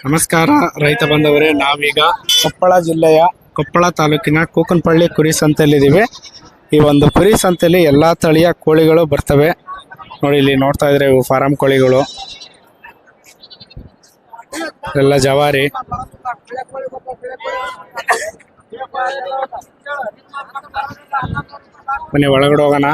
ನಮಸ್ಕಾರ ರೈತ ಬಂದವರೇ, ನಾವೀಗ ಕೊಪ್ಪಳ ಜಿಲ್ಲೆಯ ಕೊಪ್ಪಳ ತಾಲೂಕಿನ ಕೂಕನಪಳ್ಳಿ ಕುರಿ ಸಂತೆಯಲ್ಲಿದ್ದೀವಿ. ಈ ಒಂದು ಕುರಿ ಸಂತೆಯಲ್ಲಿ ಎಲ್ಲ ತಳಿಯ ಕೋಳಿಗಳು ಬರ್ತವೆ. ನೋಡಿ, ಇಲ್ಲಿ ನೋಡ್ತಾ ಇದ್ರೆ ಇವು ಫಾರಂ ಕೋಳಿಗಳು ಎಲ್ಲ ಜವಾರಿ. ಬನ್ನಿ ಒಳಗಡೆ ಹೋಗೋಣ.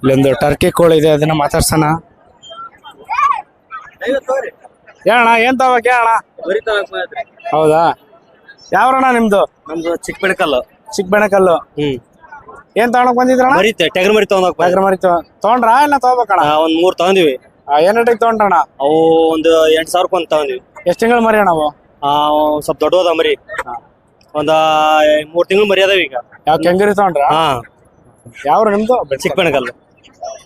ಇಲ್ಲೊಂದು ಟರ್ಕಿ ಕೋಳಿ ಇದೆ, ಅದನ್ನ ಮಾತಾಡ್ಸೋಣ. ಹೇಳಣ್ಣ, ಏನ್ ತಗೋ ಕೇಳಣ್ಣ. ಹೌದಾ, ಯಾವ್ರಣ್ಣ ನಿಮ್ದು? ನಮ್ದು ಚಿಕ್ಕಬೆಣಕಲ್ಲು. ಚಿಕ್ಕಬೆಣಕಲ್ಲು. ಏನ್ ತಗೊಳಕ್ ಬಂದಿದ್ರಣ್ಣ? ಟಗರ್ ಮರಿ ಟಗರ್ ಮರಿ ತಗೊಂಡ್ರಾ ಇಲ್ಲ ತಗೋಬೇಕಣ್ಣ? ಒಂದ್ 3 ತಗೊಂಡಿವಿ. ಏನ್ ರೇಟಿಗೆ ತಗೊಂಡ್ರಣ್ಣ? ಅವು ಒಂದು 8,000 ಒಂದು ತಗೊಂಡಿವಿ. ಎಷ್ಟ್ ತಿಂಗಳು ಮರಿ ಅಣ್ಣ ಅವು? ಸ್ವಲ್ಪ ದೊಡ್ಡದ ಮರಿ, ಒಂದ 3 ತಿಂಗಳು ಮರಿ ಅದಾವ ಈಗ. ಯಾವ ಕೆಂಗರಿ ತಗೊಂಡ್ರ? ಯಾವ್ರು ನಿಮ್ದು? ಚಿಕ್ಕಬೆಣಕಲ್ಲು.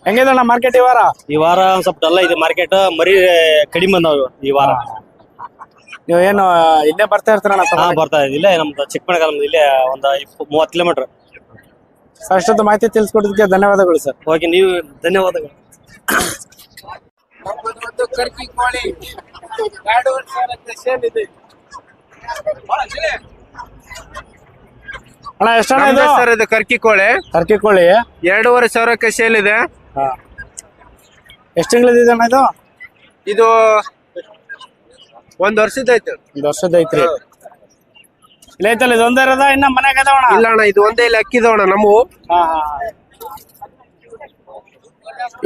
ಹೆಂಗಿದಣ್ಣ ಮಾರ್ಕೆಟ್ ಈ ವಾರ? ಈ ವಾರ ಒಂದ್ ಸ್ವಲ್ಪ ಡಲ್ಲ ಇದೆ ಮಾರ್ಕೆಟ್. ಮರಿ ಕಡಿಮೆ ಬಂದಾವ ಈ ವಾರ. ನೀವು ಏನು ಇಲ್ಲೇ ಬರ್ತಾ ಇರ್ತೀರಣ್ಣ? ಬರ್ತಾ ಇದೆ ಇಲ್ಲೇ ನಮ್ದು ಚಿಕ್ಕಬೆಣಕಲ್, ಇಲ್ಲೇ ಒಂದ್ 30 ಕಿಲೋಮೀಟರ್. ಸರ್, ಅಷ್ಟೊಂದು ಮಾಹಿತಿ ತಿಳಿಸ್ಕೊಡೋದಕ್ಕೆ ಧನ್ಯವಾದಗಳು ಸರ್. ಓಕೆ, ನೀವು ಧನ್ಯವಾದಗಳು. ಅಣ್ಣ ಎಷ್ಟಣ್ಣ ಇದು? ಸರ್, ಇದು ಕರ್ಕಿ ಕೋಳಿ. ಟರ್ಕಿ ಕೋಳಿ 2,500 ಸೇಲ್ ಇದೆ. ಎಷ್ಟು ತಿಂಗಳಿದೆ ಅಣ್ಣ ಇದು? ಇದು 1 ವರ್ಷದ ಐತೆ. 1 ವರ್ಷದ ಐತ್ರಿ. ಇಲ್ಲ ಐತಲ್ಲ, ಇದು ಒಂದೇ ಇರೋದ ಇನ್ನ ಮನೆಗೆ ಅದಾವಣ? ಇಲ್ಲ ಅಣ್ಣ, ಇದು ಒಂದೇ ಇಲ್ಲಿ ಅಕ್ಕಿದವಣ ನಮ್ಮವು.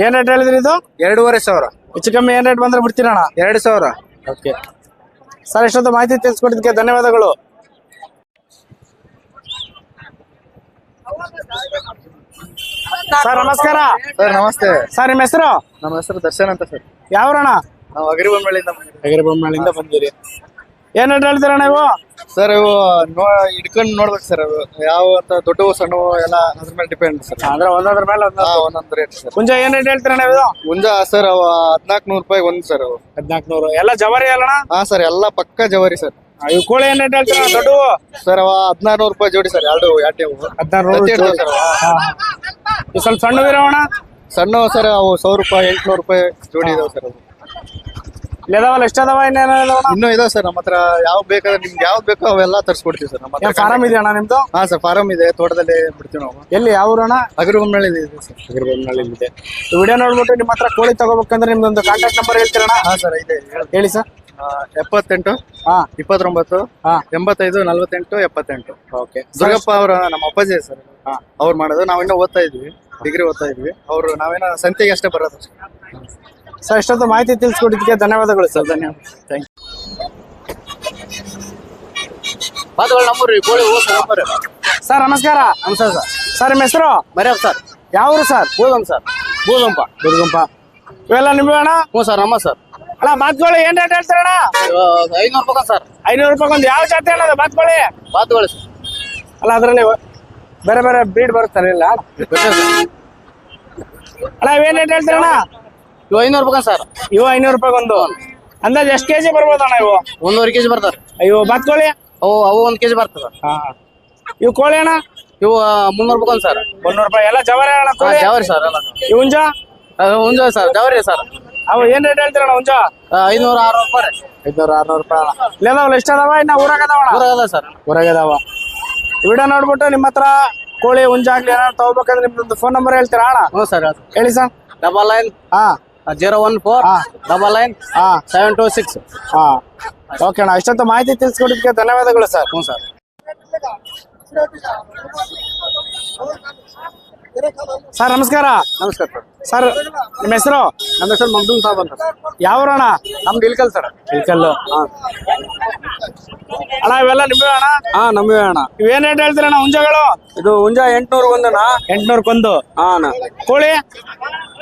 ಏನ್ ರೇಟ್ ಹೇಳಿದ್ರಿ ಇದು? 2,500. ಹೆಚ್ಚು ಕಮ್ಮಿ ಏನ್ ರೇಟ್ ಬಂದ್ರೆ ಬಿಡ್ತೀರಣ್ಣ? 2,000. ಓಕೆ ಸರ್, ಎಷ್ಟೊಂದು ಮಾಹಿತಿ ತಿಳಿಸ್ಕೊಡೋದಕ್ಕೆ ಧನ್ಯವಾದಗಳು. ಸರ್ ನಮಸ್ಕಾರ. ಸರ್ ನಮಸ್ತೆ. ಸರ್ ನಿಮ್ಮ ಹೆಸರು? ನಮ್ಮ ಹೆಸರು ದರ್ಶನ್ ಅಂತ ಸರ್. ಯಾವ್ರಣ? ನಾವು ಅಗರಿಬೊಮ್ಮಳಿಂದ ಬಂದಿರಿ. ಏನ್ ರೇಟ್ ಹೇಳ್ತೀರಣ್ಣ ಇವು? ಸರ್, ಇವು ಹಿಡ್ಕೊಂಡು ನೋಡ್ಬೇಕು ಸರ್. ಅವು ಯಾವ ಅಂತ ದೊಡ್ಡವು ಸಣ್ಣವು ಎಲ್ಲ ಅದ್ರ ಮೇಲೆ ಡಿಪೆಂಡ್ ಸರ್. ಅಂದ್ರೆ ಒಂದೊಂದ್ರ ಮೇಲೆ ಒಂದೊಂದು ರೇಟ್ ಸರ್. ಮುಂಜಾ ಏನ್ ರೇಟ್ ಹೇಳ್ತೀರಣ್ಣ ಇದು? ಮುಂಜಾ ಸರ್ ಅವು 1,400 ರೂಪಾಯಿ ಒಂದು ಸರ್. ಅವು 1,400. ಎಲ್ಲ ಜವಾರಿ ಅಲ್ಲಣ್ಣ? ಸರ್, ಎಲ್ಲ ಪಕ್ಕ ಜವಾರಿ ಸರ್. ಇವು ಕೋಳಿ ಏನ್ ರೇಟ್ ಹೇಳ್ತೀರ ದೊಡ್ಡವು? ಸರ್, ಅವ 1,600 ರೂಪಾಯಿ ಜೋಡಿ ಸರ್. ಎರಡು ಯಾಟೆವು 1,600 ಸರ್. ಸ್ವಲ್ಪ ಸಣ್ಣವಿರೋಣ? ಸಣ್ಣ ಸರ್, ಅವು 1,000 ರೂಪಾಯಿ 800 ರೂಪಾಯಿ ಜೋಡಿ ಇದಾವೆ ಸರ್. ಅವು ಇದಾವಲ್ಲ, ಎಷ್ಟದಾವ? ಇನ್ನೂ ಇದಾವೆ ಸರ್ ನಮ್ಮ ಹತ್ರ. ಯಾವ ಬೇಕಾದ್ರೆ ನಿಮ್ಗೆ ಯಾವ್ದು ಬೇಕೋ ಅವೆಲ್ಲ ತರಿಸ್ಕೊಡ್ತೀವಿ ಸರ್. ನಮ್ಮ ಹತ್ರ ಫಾರಂ ಇದೆ ಅಣ್ಣ ನಿಮ್ದು? ಸರ್, ಫಾರಂ ಇದೆ, ತೋಟದಲ್ಲಿ ಬಿಡ್ತೀವಿ ನಾವು. ಎಲ್ಲಿ, ಯಾವ ಊರಣ್ಣ? ಅಗರಿಬೊಮ್ಮನಹಳ್ಳಿ ಇದೆ ಸರ್. ಅಗರಿಬೊಮ್ಮನಹಳ್ಳಿ ಇದೆ. ವಿಡಿಯೋ ನೋಡ್ಬಿಟ್ಟು ನಿಮ್ಮ ಹತ್ರ ಕೋಳಿ ತಗೋಬೇಕಂದ್ರೆ ನಿಮ್ದೊಂದು ಕಾಂಟ್ಯಾಕ್ಟ್ ನಂಬರ್ ಹೇಳ್ತೀರಣ್ಣ? ಸರ್ ಇದೆ, ಹೇಳಿ ಸರ್. 78 29 85 48 78. ಓಕೆ. ದುರ್ಗಪ್ಪ ಅವರ ನಮ್ಮ ಅಪ್ಪಾಜಿ ಸರ್. ಅವ್ರು ಮಾಡೋದು. ನಾವಿನ್ನೂ ಓದ್ತಾ ಇದ್ವಿ, ಡಿಗ್ರಿ ಓದ್ತಾ ಇದ್ವಿ. ಅವರು ನಾವೇನೋ ಸಂತೆಗೆ ಅಷ್ಟೇ ಬರೋದು ಸರ್. ಇಷ್ಟೊಂದು ಮಾಹಿತಿ ತಿಳಿಸ್ಕೊಟ್ಟಿದ್ದಕ್ಕೆ ಧನ್ಯವಾದಗಳು ಸರ್. ಧನ್ಯವಾದ. Thank you sir. ನಮಸ್ಕಾರ. ನಮಸ್ಕಾರ ಸರ್. ಸರ್ ನಿಮ್ಮ ಹೆಸರು? ಮರ್ಯಾದ ಸರ್. ಯಾವ ಊರು ಸರ್? ಬೂದಂ ಸರ್. ದುರ್ಗಂಪ. ಇವೆಲ್ಲ ನಿಮ್ಗೆ ಅಣ್ಣ? ಹ್ಞೂ ಸರ್, ನಮ್ಮ ಸರ್. ಅಣ್ಣ ಬಾತ್ಕೋಳಿ ಏನ್ ರೇಟ್ ಹೇಳ್ತಾರಣ್ಣ? 500 ರೂಪಾಯಿ ಸರ್. 500 ರೂಪಾಯಿ ಒಂದು. ಯಾವ ಜಾತಿ ಅಣ್ಣ ಬಾತ್ಕೋಳಿ? ಬಾತುಗಳು ಸರ್. ಅಲ್ಲ, ಅದ್ರಲ್ಲಿ ಬೇರೆ ಬೇರೆ ಬ್ರೀಡ್ ಬರುತ್ತಾರೆ ಇಲ್ಲ ಅಣ್ಣ? ಇವೇನ್ ರೇಟ್ ಹೇಳ್ತಾರಣ್ಣ? ಇವು 500 ರೂಪಾಯಿ ಸರ್. ಇವು 500 ರೂಪಾಯಿ ಒಂದು. ಅಂದಾಜ್ ಎಷ್ಟು ಕೆಜಿ ಬರ್ಬೋದಣ್ಣ ಇವು? 1.5 ಕೆಜಿ ಬರ್ತಾರೆ. ಇವು ಬಾತ್ಕೋಳಿ? ಅವು 1 ಕೆಜಿ ಬರ್ತದೆ. ಇವು ಕೋಳಿ ಅಣ್ಣ? ಇವು 300 ರೂಪಾಯಿ ಸರ್. 100 ರೂಪಾಯಿ. ಎಲ್ಲ ಜವಾರಿ ಅಣ್ಣ ಕೋಳಿ? ಜವಾರಿ ಸರ್. ಎಲ್ಲ ಇವು ಹುಂಜ? ಹುಂಜ ಸರ್, ಜವಾರಿ ಸರ್. ಅವು ಏನ್ ರೇಟ್ ಹೇಳ್ತೀರಣ್ಣ ಹುಂಜ? 500 600 ರೂಪಾಯಿ. 500 600 ರೂಪಾಯಿ. ಇಲ್ಲದಾವಲ್ಲ, ಎಷ್ಟು ಅದಾವ? ಇನ್ನ ಊರಾಗ ಅದಾವಣ? ಊರಾಗದ ಸರ್. ಊರಾಗ ಅದಾವ. ವಿಡಿಯೋ ನೋಡ್ಬಿಟ್ಟು ನಿಮ್ಮ ಹತ್ರ ಕೋಳಿ ಹುಂಜ ಆಗ್ಲಿ ಏನಾದ್ರು ತಗೋಬೇಕಂದ್ರೆ ನಿಮ್ದೊಂದು ಫೋನ್ ನಂಬರ್ ಹೇಳ್ತೀರಾ ಅಣ್ಣ? ಹ್ಞೂ ಸರ್. ಹೇಳಿ ಸರ್. 99 014 99 726. ಓಕೆ ಅಣ್ಣ, ಇಷ್ಟೊಂದು ಮಾಹಿತಿ ತಿಳಿಸ್ಕೊಟ್ಟಿದ್ದಕ್ಕೆ ಧನ್ಯವಾದಗಳು ಸರ್. ಹ್ಞೂ ಸರ್. ಸರ್ ನಮಸ್ಕಾರ. ನಮಸ್ಕಾರ ಸರ್. ನಿಮ್ಮ ಹೆಸರು? ನಮ್ಮ ಹೆಸರು ಮಮ್ದೂನ್ ಸಾಬ್ ಅಂತ. ಯಾವ್ರಣ್ಣ? ನಮ್ದು ಇಲ್ಕಲ್ ಸರ್. ಇಲ್ಕಲ್ಲು. ಅಣ್ಣ ಇವೆಲ್ಲ ನಿಮ್ಮವೇ ಅಣ್ಣ? ನಮ್ಮವೇ ಅಣ್ಣ. ಇವೇನ್ ರೇಟ್ ಹೇಳ್ತೀರಣ್ಣ ಹುಂಜಗಳು? ಇದು ಹುಂಜ 800 ಒಂದಣ್ಣ. 800 ಒಂದು. ಕೋಳಿ?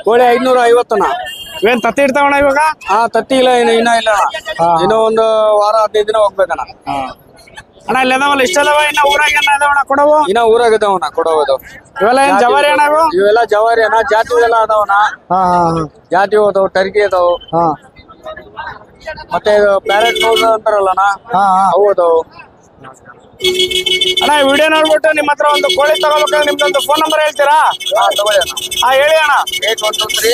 ಕೋಳಿ 550 ಅಣ್ಣ. ಇವೇನ್ ತತ್ತಿ ಇರ್ತಾವಣ್ಣ ಇವಾಗ? ತತ್ತಿ ಇಲ್ಲ, ಇನ್ನ ಇಲ್ಲ ಅಣ್ಣ. ಇನ್ನೂ ಒಂದು ವಾರ 15 ದಿನ ಹೋಗ್ಬೇಕಣ್ಣ. ಅಣ್ಣ ಇಲ್ಲಿ ಅದಾವಲ್ಲ, ಇಷ್ಟ ಅದಾವ? ಇನ್ನ ಊರಾಗ ಏನ ಅದಾವಣ್ಣ ಕೊಡವು? ಇನ್ನ ಊರಾಗ ಅದಾವಣ್ಣ ಕೊಡೋದು. ಇವೆಲ್ಲ ಏನ್ ಜವಾರಿ ಅಣ್ಣ ಇವು? ಇವೆಲ್ಲ ಜವಾರಿ ಅಣ್ಣ. ಜಾತಿಗಳೆಲ್ಲ ಅದಾವಣ್ಣ. ಜಾತಿ ಅದಾವ, ಟರ್ಕಿ ಅದಾವ. ಮತ್ತೆ ಪ್ಯಾರೆಟ್ ನೋಸ್ ಅಂತಾರಲ್ಲಣ್ಣ, ಅವು ಅದಾವು. ಅಣ್ಣ ವಿಡಿಯೋ ನೋಡ್ಬಿಟ್ಟು ನಿಮ್ಮ ಹತ್ರ ಒಂದು ಕೋಳಿ ತಗೋಬೇಕಾದ್ರೆ ನಿಮ್ದೊಂದು ಫೋನ್ ನಂಬರ್ ಹೇಳ್ತೀರಾ? ಹಾ ಹೇಳಿ ಅಣ್ಣ. 8123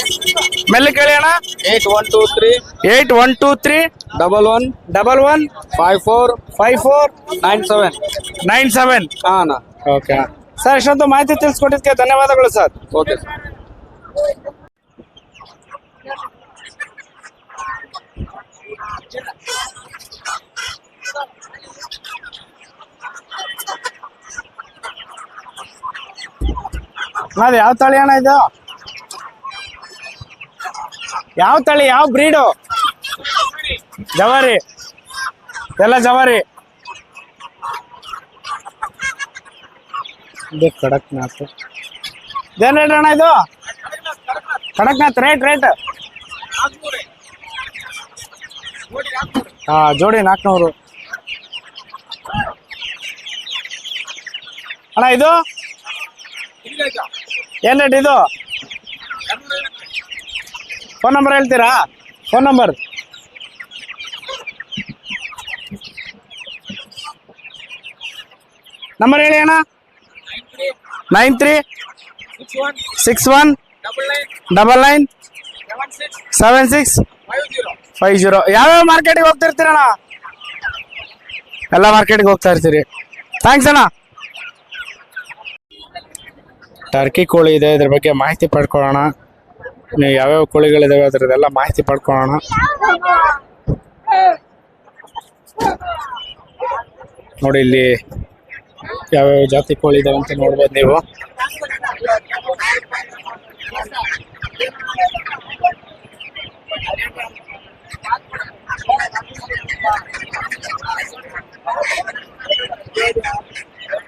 ಮೆಲ್ಲ ಕೇಳಿ ಅಣ್ಣ. 8123 8123 11 11 54 54 97 97. ಹಾ ಅಣ್ಣ. ಓಕೆ ಸರ್, ಇಷ್ಟೊಂದು ಮಾಹಿತಿ ತಿಳಿಸ್ಕೊಟ್ಟಿದ್ದಕ್ಕೆ ಧನ್ಯವಾದಗಳು ಸರ್. ಓಕೆ ಅದು ಯಾವ ತಳಿ ಅಣ್ಣ ಇದು? ಯಾವ ತಳಿ, ಯಾವ ಬ್ರೀಡು? ಜವಾರಿ, ಎಲ್ಲ ಜವಾರಿ. ಇದು ಕಡಕ್ನಾಥ್. ಏನ್ ರೇಟ್ ಅಣ್ಣ ಇದು? ಕಡಕ್ನಾಥ್ ರೇಟ್ ಹಾ, ಜೋಡಿ 400. ಅಣ್ಣ ಇದು ಏನ್ ರೇಟ್ ಇದು? ಫೋನ್ ನಂಬರ್ ಹೇಳ್ತೀರಾ? ಫೋನ್ ನಂಬರ್ ಹೇಳಿ ಅಣ್ಣ. 93 61 99 76 50. ಯಾವ್ಯಾವ ಮಾರ್ಕೆಟಿಗೆ ಹೋಗ್ತಿರ್ತೀರಣ್ಣ? ಎಲ್ಲ ಮಾರ್ಕೆಟ್ಗೆ ಹೋಗ್ತಾ ಇರ್ತೀರಿ. ಥ್ಯಾಂಕ್ಸ್ ಅಣ್ಣ. ಟರ್ಕಿ ಕೋಳಿ ಇದೆ, ಇದ್ರ ಬಗ್ಗೆ ಮಾಹಿತಿ ಪಡ್ಕೊಳ್ಳೋಣ. ನೀವು ಯಾವ್ಯಾವ ಕೋಳಿಗಳಿದಾವೆ ಅದ್ರದ್ದೆಲ್ಲ ಮಾಹಿತಿ ಪಡ್ಕೊಳ್ಳೋಣ. ನೋಡಿ ಇಲ್ಲಿ ಯಾವ್ಯಾವ ಜಾತಿ ಕೋಳಿ ಇದಾವೆ ಅಂತ ನೋಡ್ಬೋದು ನೀವು.